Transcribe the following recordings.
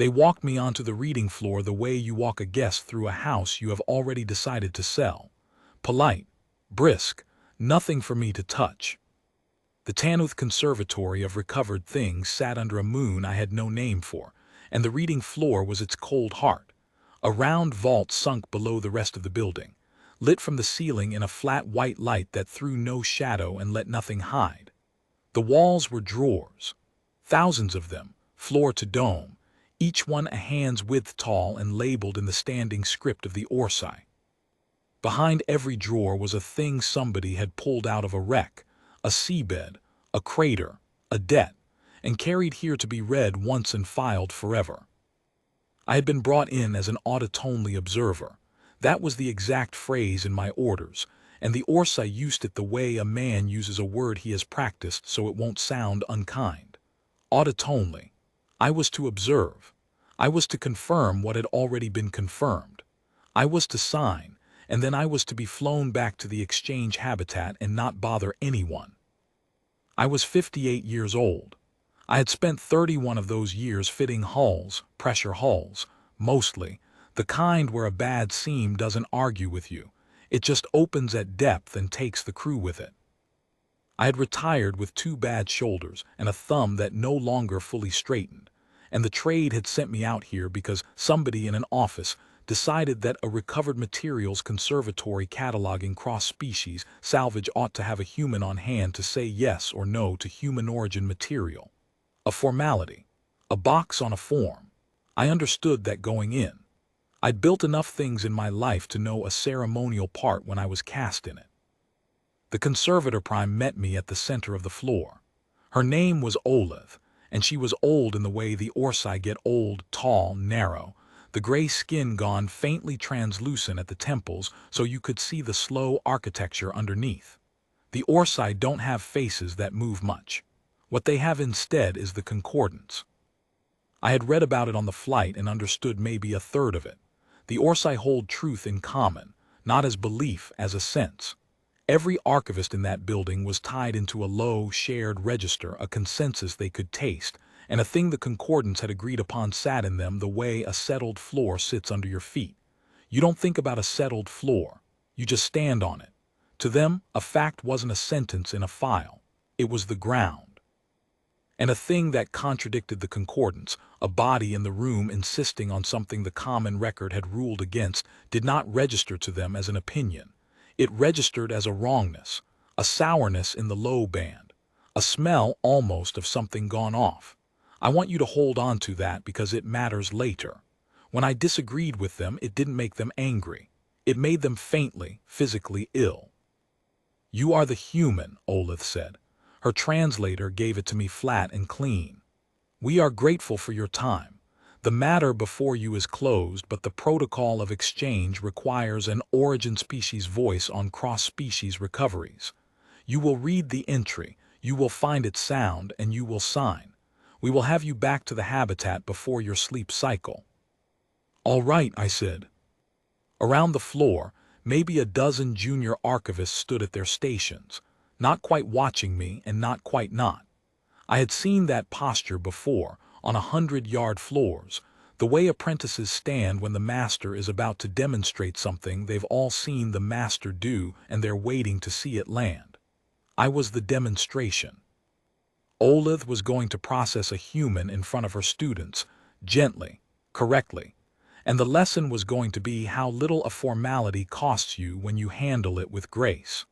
They walked me onto the reading floor the way you walk a guest through a house you have already decided to sell. Polite, brisk, nothing for me to touch. The Tanouth Conservatory of Recovered Things sat under a moon I had no name for, and the reading floor was its cold heart. A round vault sunk below the rest of the building, lit from the ceiling in a flat white light that threw no shadow and let nothing hide. The walls were drawers, thousands of them, floor to dome, each one a hand's width tall and labeled in the standing script of the Orsai. Behind every drawer was a thing somebody had pulled out of a wreck, a seabed, a crater, a debt, and carried here to be read once and filed forever. I had been brought in as an audit-only observer. That was the exact phrase in my orders, and the Orsai used it the way a man uses a word he has practiced so it won't sound unkind. Audit-only. I was to observe. I was to confirm what had already been confirmed. I was to sign, and then I was to be flown back to the exchange habitat and not bother anyone. I was 58 years old. I had spent 31 of those years fitting hulls, pressure hulls, mostly, the kind where a bad seam doesn't argue with you. It just opens at depth and takes the crew with it. I had retired with 2 bad shoulders and a thumb that no longer fully straightened, and the trade had sent me out here because somebody in an office decided that a recovered materials conservatory cataloging cross-species salvage ought to have a human on hand to say yes or no to human origin material. A formality. A box on a form. I understood that going in. I'd built enough things in my life to know a ceremonial part when I was cast in it. The conservator prime met me at the center of the floor. Her name was Olith, and she was old in the way the Orsai get old, tall, narrow, the gray skin gone faintly translucent at the temples so you could see the slow architecture underneath. The Orsai don't have faces that move much. What they have instead is the concordance. I had read about it on the flight and understood maybe a third of it. The Orsai hold truth in common, not as belief, as a sense. Every archivist in that building was tied into a low, shared register, a consensus they could taste, and a thing the concordance had agreed upon sat in them the way a settled floor sits under your feet. You don't think about a settled floor. You just stand on it. To them, a fact wasn't a sentence in a file. It was the ground. And a thing that contradicted the concordance, a body in the room insisting on something the common record had ruled against, did not register to them as an opinion. It registered as a wrongness, a sourness in the low band, a smell almost of something gone off. I want you to hold on to that because it matters later. When I disagreed with them, it didn't make them angry. It made them faintly, physically ill. "You are the human," Olith said. Her translator gave it to me flat and clean. "We are grateful for your time. The matter before you is closed, but the protocol of exchange requires an origin species voice on cross-species recoveries. You will read the entry, you will find it sound, and you will sign. We will have you back to the habitat before your sleep cycle." "All right," I said. Around the floor, maybe a dozen junior archivists stood at their stations, not quite watching me and not quite not. I had seen that posture before, on 100-yard floors, the way apprentices stand when the master is about to demonstrate something they've all seen the master do and they're waiting to see it land. I was the demonstration. Olith was going to process a human in front of her students, gently, correctly, and the lesson was going to be how little a formality costs you when you handle it with grace.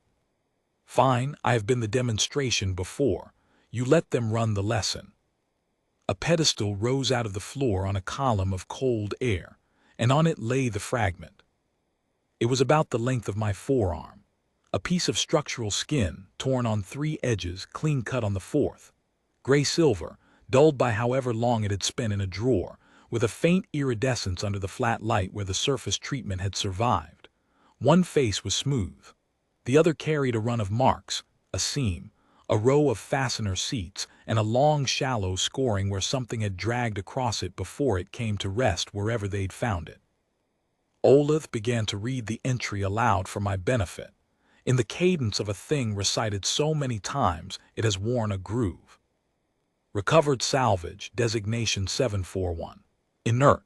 "Fine, I have been the demonstration before. You let them run the lesson." A pedestal rose out of the floor on a column of cold air, and on it lay the fragment. It was about the length of my forearm, a piece of structural skin, torn on 3 edges, clean cut on the 4th. Gray-silver, dulled by however long it had spent in a drawer, with a faint iridescence under the flat light where the surface treatment had survived. One face was smooth. The other carried a run of marks, a seam, a row of fastener seats, and a long, shallow scoring where something had dragged across it before it came to rest wherever they'd found it. Olith began to read the entry aloud for my benefit, in the cadence of a thing recited so many times it has worn a groove. "Recovered salvage, designation 741. Inert,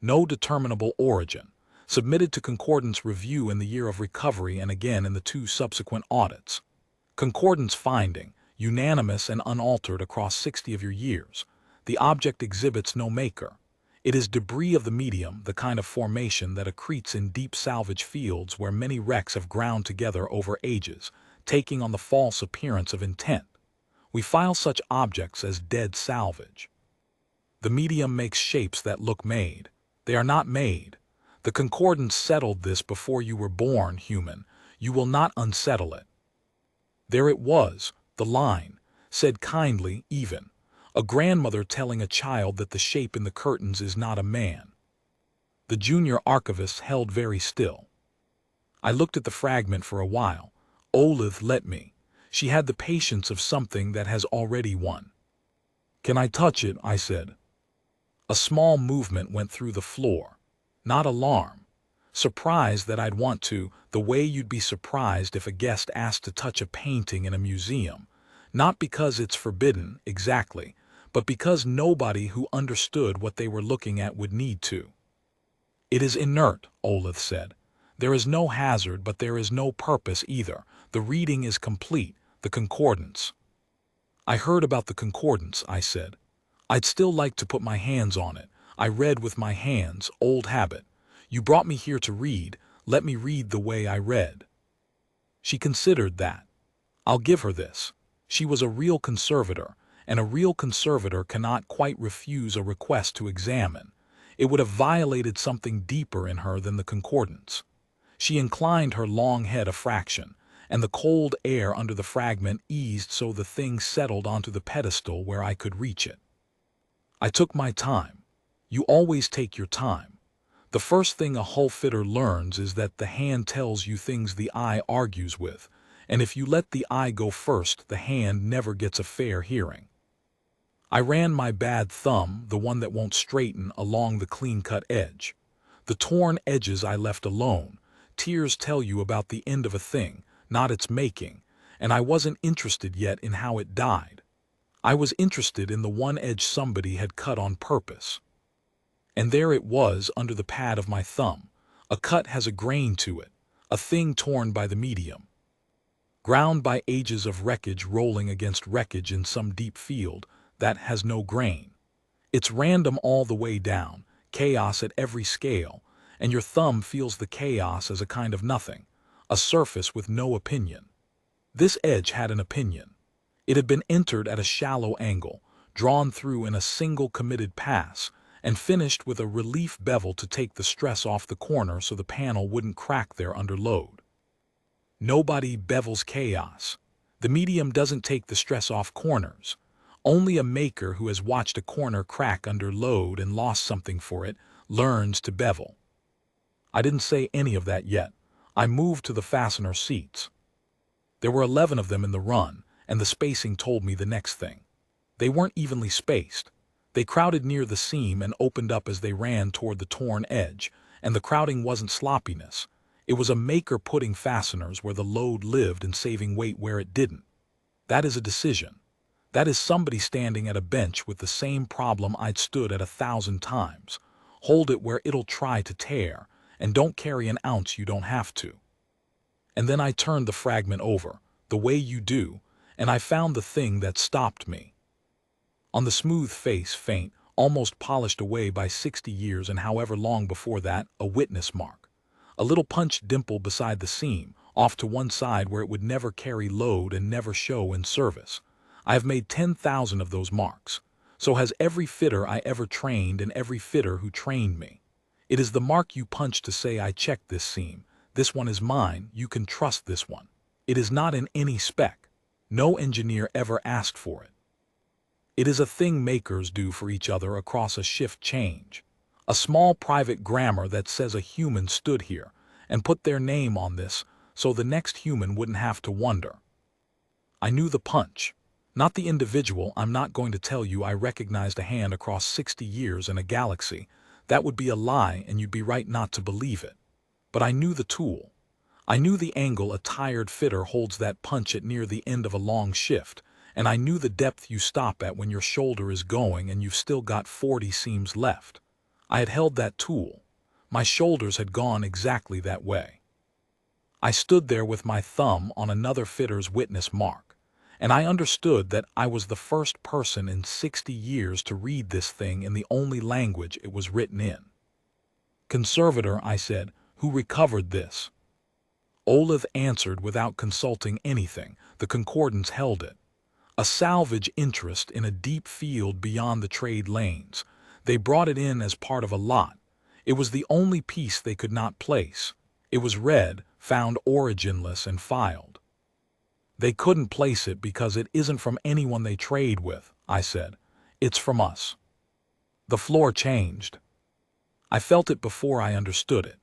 no determinable origin, submitted to concordance review in the year of recovery and again in the 2 subsequent audits. Concordance finding, unanimous and unaltered across 60 of your years. The object exhibits no maker. It is debris of the medium, the kind of formation that accretes in deep salvage fields where many wrecks have ground together over ages, taking on the false appearance of intent. We file such objects as dead salvage. The medium makes shapes that look made. They are not made. The concordance settled this before you were born, human. You will not unsettle it. There it was, the line, said kindly, even. A grandmother telling a child that the shape in the curtains is not a man. The junior archivist held very still. I looked at the fragment for a while. Olith let me. She had the patience of something that has already won. Can I touch it? I said. A small movement went through the floor. Not alarm. Surprise that I'd want to, the way you'd be surprised if a guest asked to touch a painting in a museum. Not because it's forbidden, exactly, but because nobody who understood what they were looking at would need to. It is inert, Olith said. There is no hazard, but there is no purpose either. The reading is complete, the concordance. I heard about the concordance, I said. I'd still like to put my hands on it. I read with my hands, old habit. You brought me here to read, let me read the way I read. She considered that. I'll give her this. She was a real conservator, and a real conservator cannot quite refuse a request to examine. It would have violated something deeper in her than the concordance. She inclined her long head a fraction, and the cold air under the fragment eased so the thing settled onto the pedestal where I could reach it. I took my time. You always take your time. The first thing a hull fitter learns is that the hand tells you things the eye argues with, and if you let the eye go first, the hand never gets a fair hearing. I ran my bad thumb, the one that won't straighten, along the clean-cut edge. The torn edges I left alone. Tears tell you about the end of a thing, not its making, and I wasn't interested yet in how it died. I was interested in the one edge somebody had cut on purpose. And there it was under the pad of my thumb. A cut has a grain to it, a thing torn by the medium. Ground by ages of wreckage rolling against wreckage in some deep field that has no grain. It's random all the way down, chaos at every scale, and your thumb feels the chaos as a kind of nothing, a surface with no opinion. This edge had an opinion. It had been entered at a shallow angle, drawn through in a single committed pass, and finished with a relief bevel to take the stress off the corner so the panel wouldn't crack there under load. Nobody bevels chaos. The medium doesn't take the stress off corners. Only a maker who has watched a corner crack under load and lost something for it learns to bevel. I didn't say any of that yet. I moved to the fastener seats. There were 11 of them in the run, and the spacing told me the next thing. They weren't evenly spaced. They crowded near the seam and opened up as they ran toward the torn edge, and the crowding wasn't sloppiness. It was a maker putting fasteners where the load lived and saving weight where it didn't. That is a decision. That is somebody standing at a bench with the same problem I'd stood at 1,000 times. Hold it where it'll try to tear, and don't carry an ounce you don't have to. And then I turned the fragment over, the way you do, and I found the thing that stopped me. On the smooth face, faint, almost polished away by 60 years and however long before that, a witness mark. A little punched dimple beside the seam, off to one side where it would never carry load and never show in service. I have made 10,000 of those marks. So has every fitter I ever trained and every fitter who trained me. It is the mark you punch to say I checked this seam. This one is mine, you can trust this one. It is not in any spec. No engineer ever asked for it. It is a thing makers do for each other across a shift change. A small private grammar that says a human stood here and put their name on this so the next human wouldn't have to wonder. I knew the punch. Not the individual. I'm not going to tell you I recognized a hand across 60 years in a galaxy. That would be a lie and you'd be right not to believe it. But I knew the tool. I knew the angle a tired fitter holds that punch at near the end of a long shift, and I knew the depth you stop at when your shoulder is going and you've still got 40 seams left. I had held that tool. My shoulders had gone exactly that way. I stood there with my thumb on another fitter's witness mark, and I understood that I was the first person in 60 years to read this thing in the only language it was written in. "Conservator," I said, "who recovered this?" Olaf answered without consulting anything. The concordance held it. A salvage interest in a deep field beyond the trade lanes. They brought it in as part of a lot. It was the only piece they could not place. It was read, found originless, and filed. "They couldn't place it because it isn't from anyone they trade with," I said. "It's from us." The floor changed. I felt it before I understood it.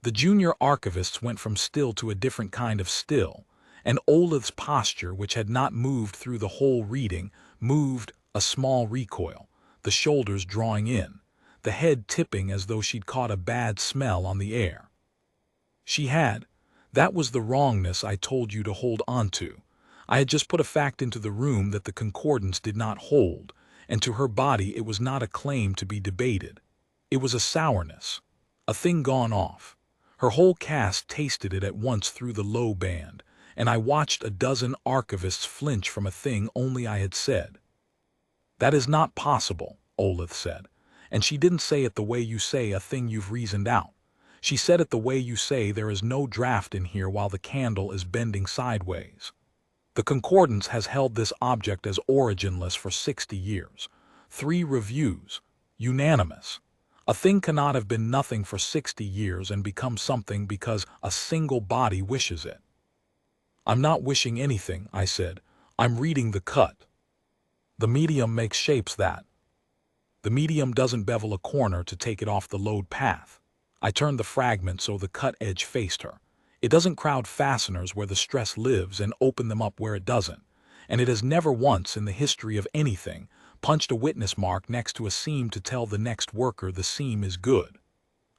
The junior archivists went from still to a different kind of still, and Olaf's posture, which had not moved through the whole reading, moved a small recoil, the shoulders drawing in, the head tipping as though she'd caught a bad smell on the air. She had. That was the wrongness I told you to hold on to. I had just put a fact into the room that the concordance did not hold, and to her body it was not a claim to be debated. It was a sourness, a thing gone off. Her whole cast tasted it at once through the low band, and I watched a dozen archivists flinch from a thing only I had said. "That is not possible," Olaf said, "and she didn't say it the way you say a thing you've reasoned out. She said it the way you say there is no draft in here while the candle is bending sideways. The concordance has held this object as originless for 60 years. 3 reviews. Unanimous. A thing cannot have been nothing for 60 years and become something because a single body wishes it." "I'm not wishing anything," I said. "I'm reading the cut. The medium makes shapes that. The medium doesn't bevel a corner to take it off the load path." I turned the fragment so the cut edge faced her. "It doesn't crowd fasteners where the stress lives and open them up where it doesn't. And it has never once in the history of anything punched a witness mark next to a seam to tell the next worker the seam is good."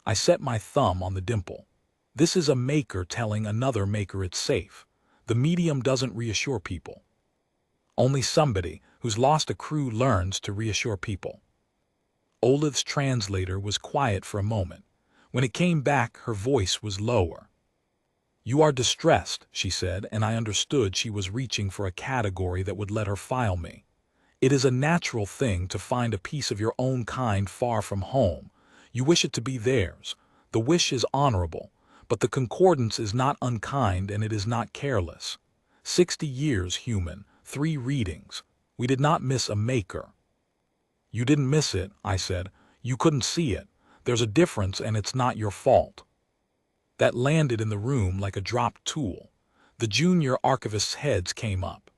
I set my thumb on the dimple. "This is a maker telling another maker it's safe. The medium doesn't reassure people. Only somebody who's lost a crew learns to reassure people." Olaf's translator was quiet for a moment. When it came back, her voice was lower. "You are distressed," she said, and I understood she was reaching for a category that would let her file me. "It is a natural thing to find a piece of your own kind far from home. You wish it to be theirs. The wish is honorable, but the concordance is not unkind and it is not careless. 60 years human, 3 readings. We did not miss a maker." "You didn't miss it," I said. "You couldn't see it. There's a difference and it's not your fault." That landed in the room like a dropped tool. The junior archivists' heads came up.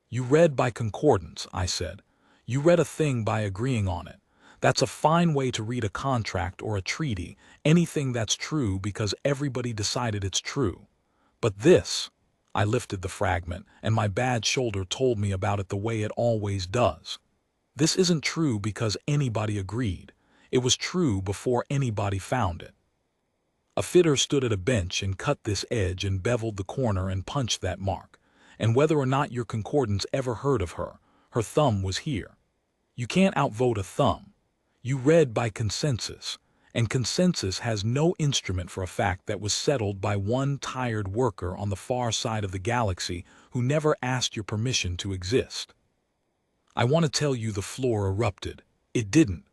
"You read by concordance," I said. "You read a thing by agreeing on it. That's a fine way to read a contract or a treaty, anything that's true because everybody decided it's true. But this," I lifted the fragment, and my bad shoulder told me about it the way it always does. "This isn't true because anybody agreed. It was true before anybody found it." A fitter stood at a bench and cut this edge and beveled the corner and punched that mark. And whether or not your concordance ever heard of her, her thumb was here. You can't outvote a thumb. You read by consensus, and consensus has no instrument for a fact that was settled by one tired worker on the far side of the galaxy who never asked your permission to exist. I want to tell you the floor erupted. It didn't.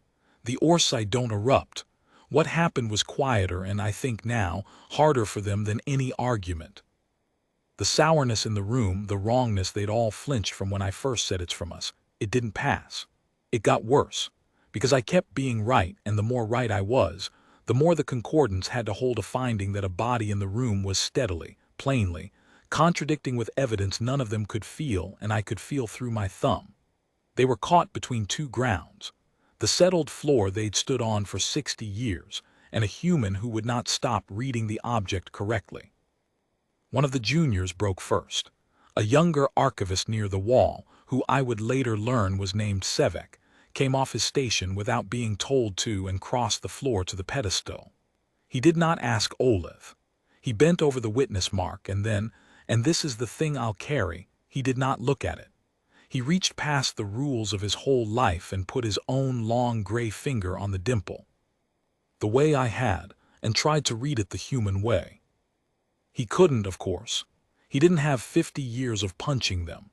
The Orsai don't erupt. What happened was quieter and I think now harder for them than any argument. The sourness in the room, the wrongness they'd all flinched from when I first said it's from us, it didn't pass. It got worse. Because I kept being right, and the more right I was, the more the concordance had to hold a finding that a body in the room was steadily, plainly, contradicting with evidence none of them could feel and I could feel through my thumb. They were caught between 2 grounds. The settled floor they'd stood on for 60 years, and a human who would not stop reading the object correctly. One of the juniors broke first. A younger archivist near the wall, who I would later learn was named Sevek, came off his station without being told to and crossed the floor to the pedestal. He did not ask Olaf. He bent over the witness mark and then, and this is the thing I'll carry, he did not look at it. He reached past the rules of his whole life and put his own long gray finger on the dimple. the way I had, and tried to read it the human way. He couldn't, of course. He didn't have 50 years of punching them.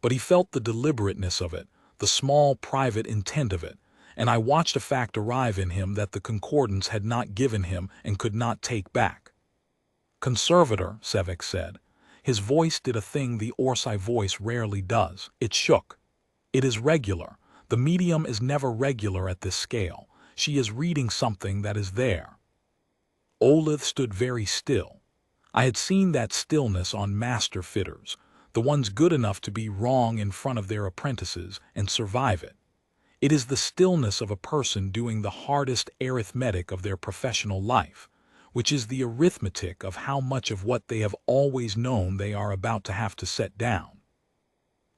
But he felt the deliberateness of it, the small private intent of it, and I watched a fact arrive in him that the concordance had not given him and could not take back. "Conservator," Sevek said. His voice did a thing the Orsai voice rarely does. It shook. "It is regular. The medium is never regular at this scale. She is reading something that is there." Olith stood very still. I had seen that stillness on master fitters, the ones good enough to be wrong in front of their apprentices and survive it. It is the stillness of a person doing the hardest arithmetic of their professional life, which is the arithmetic of how much of what they have always known they are about to have to set down.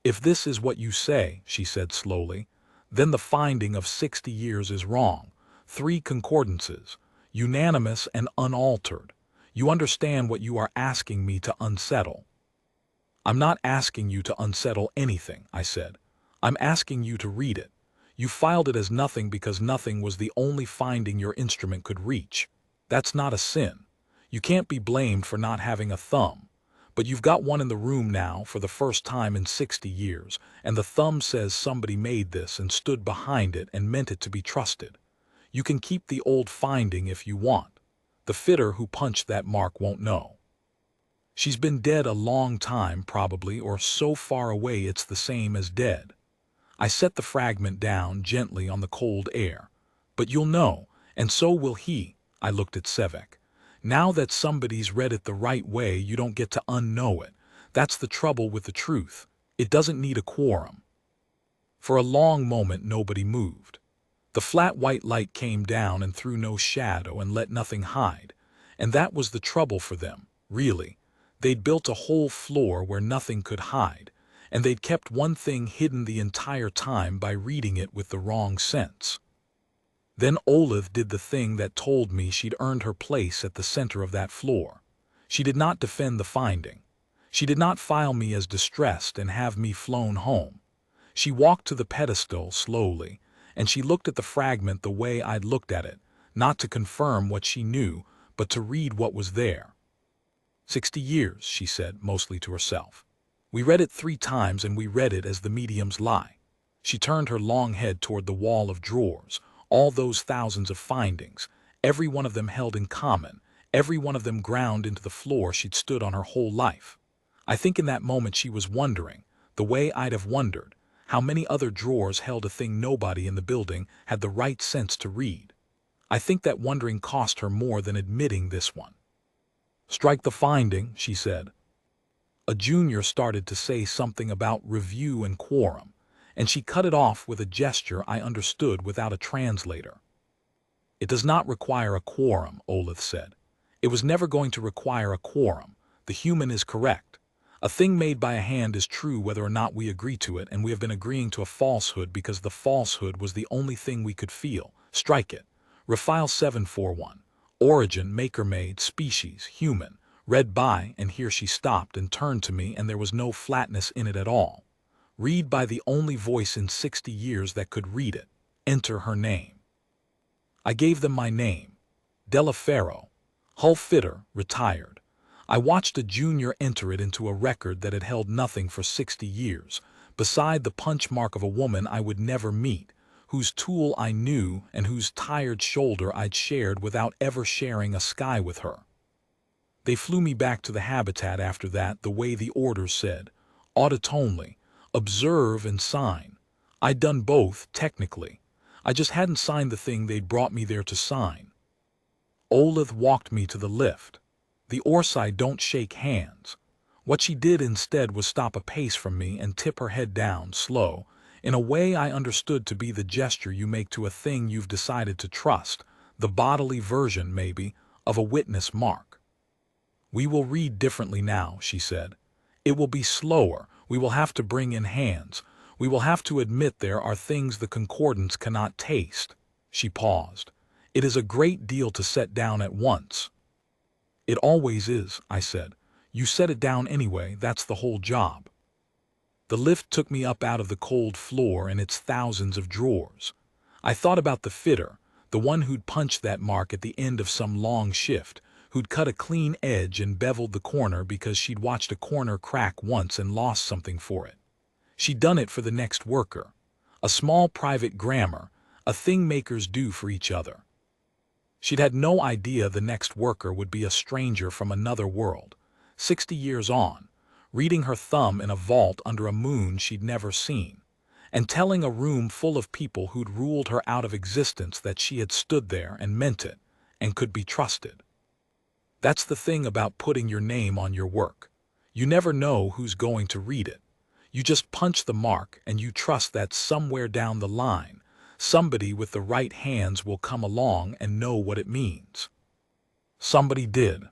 "If this is what you say," she said slowly, "then the finding of 60 years is wrong. 3 concordances, unanimous and unaltered. You understand what you are asking me to unsettle." "I'm not asking you to unsettle anything," I said. "I'm asking you to read it. You filed it as nothing because nothing was the only finding your instrument could reach. That's not a sin. You can't be blamed for not having a thumb. But you've got one in the room now for the first time in 60 years, and the thumb says somebody made this and stood behind it and meant it to be trusted. You can keep the old finding if you want. The fitter who punched that mark won't know. She's been dead a long time probably, or so far away it's the same as dead." I set the fragment down gently on the cold air. "But you'll know, and so will he." I looked at Sevek. "Now that somebody's read it the right way, you don't get to unknow it. That's the trouble with the truth. It doesn't need a quorum." For a long moment nobody moved. The flat white light came down and threw no shadow and let nothing hide. And that was the trouble for them, really. They'd built a whole floor where nothing could hide, and they'd kept one thing hidden the entire time by reading it with the wrong sense. Then Olith did the thing that told me she'd earned her place at the center of that floor. She did not defend the finding. She did not file me as distressed and have me flown home. She walked to the pedestal slowly, and she looked at the fragment the way I'd looked at it, not to confirm what she knew, but to read what was there. 60 years, she said, mostly to herself. "We read it 3 times, and we read it as the medium's lie." She turned her long head toward the wall of drawers, all those thousands of findings, every one of them held in common, every one of them ground into the floor she'd stood on her whole life. I think in that moment she was wondering, the way I'd have wondered, how many other drawers held a thing nobody in the building had the right sense to read. I think that wondering cost her more than admitting this one. "Strike the finding," she said. A junior started to say something about review and quorum, and she cut it off with a gesture I understood without a translator. "It does not require a quorum," Olith said. "It was never going to require a quorum. The human is correct. A thing made by a hand is true whether or not we agree to it, and we have been agreeing to a falsehood because the falsehood was the only thing we could feel. Strike it. Refile 741. Origin, maker-made, species, human. Read by," and here she stopped and turned to me, and there was no flatness in it at all. "Read by the only voice in 60 years that could read it. Enter her name." I gave them my name. Delaferro. Hull fitter, retired. I watched a junior enter it into a record that had held nothing for 60 years, beside the punch mark of a woman I would never meet, whose tool I knew and whose tired shoulder I'd shared without ever sharing a sky with her. They flew me back to the habitat after that the way the orders said, audit only, observe and sign. I'd done both, technically. I just hadn't signed the thing they'd brought me there to sign. Olith walked me to the lift. The Orsai don't shake hands. What she did instead was stop a pace from me and tip her head down, slow, in a way I understood to be the gesture you make to a thing you've decided to trust, the bodily version, maybe, of a witness mark. "We will read differently now," she said. "It will be slower. We will have to bring in hands. We will have to admit there are things the concordance cannot taste." She paused. "It is a great deal to set down at once." "It always is," I said. "You set it down anyway, that's the whole job." The lift took me up out of the cold floor and its thousands of drawers. I thought about the fitter, The one who'd punched that mark at the end of some long shift, who'd cut a clean edge and beveled the corner because she'd watched a corner crack once and lost something for it. She'd done it for the next worker. A small private grammar, a thing makers do for each other. She'd had no idea the next worker would be a stranger from another world, 60 years on, reading her thumb in a vault under a moon she'd never seen, and telling a room full of people who'd ruled her out of existence that she had stood there and meant it, and could be trusted. That's the thing about putting your name on your work. You never know who's going to read it. You just punch the mark and you trust that somewhere down the line, somebody with the right hands will come along and know what it means. Somebody did.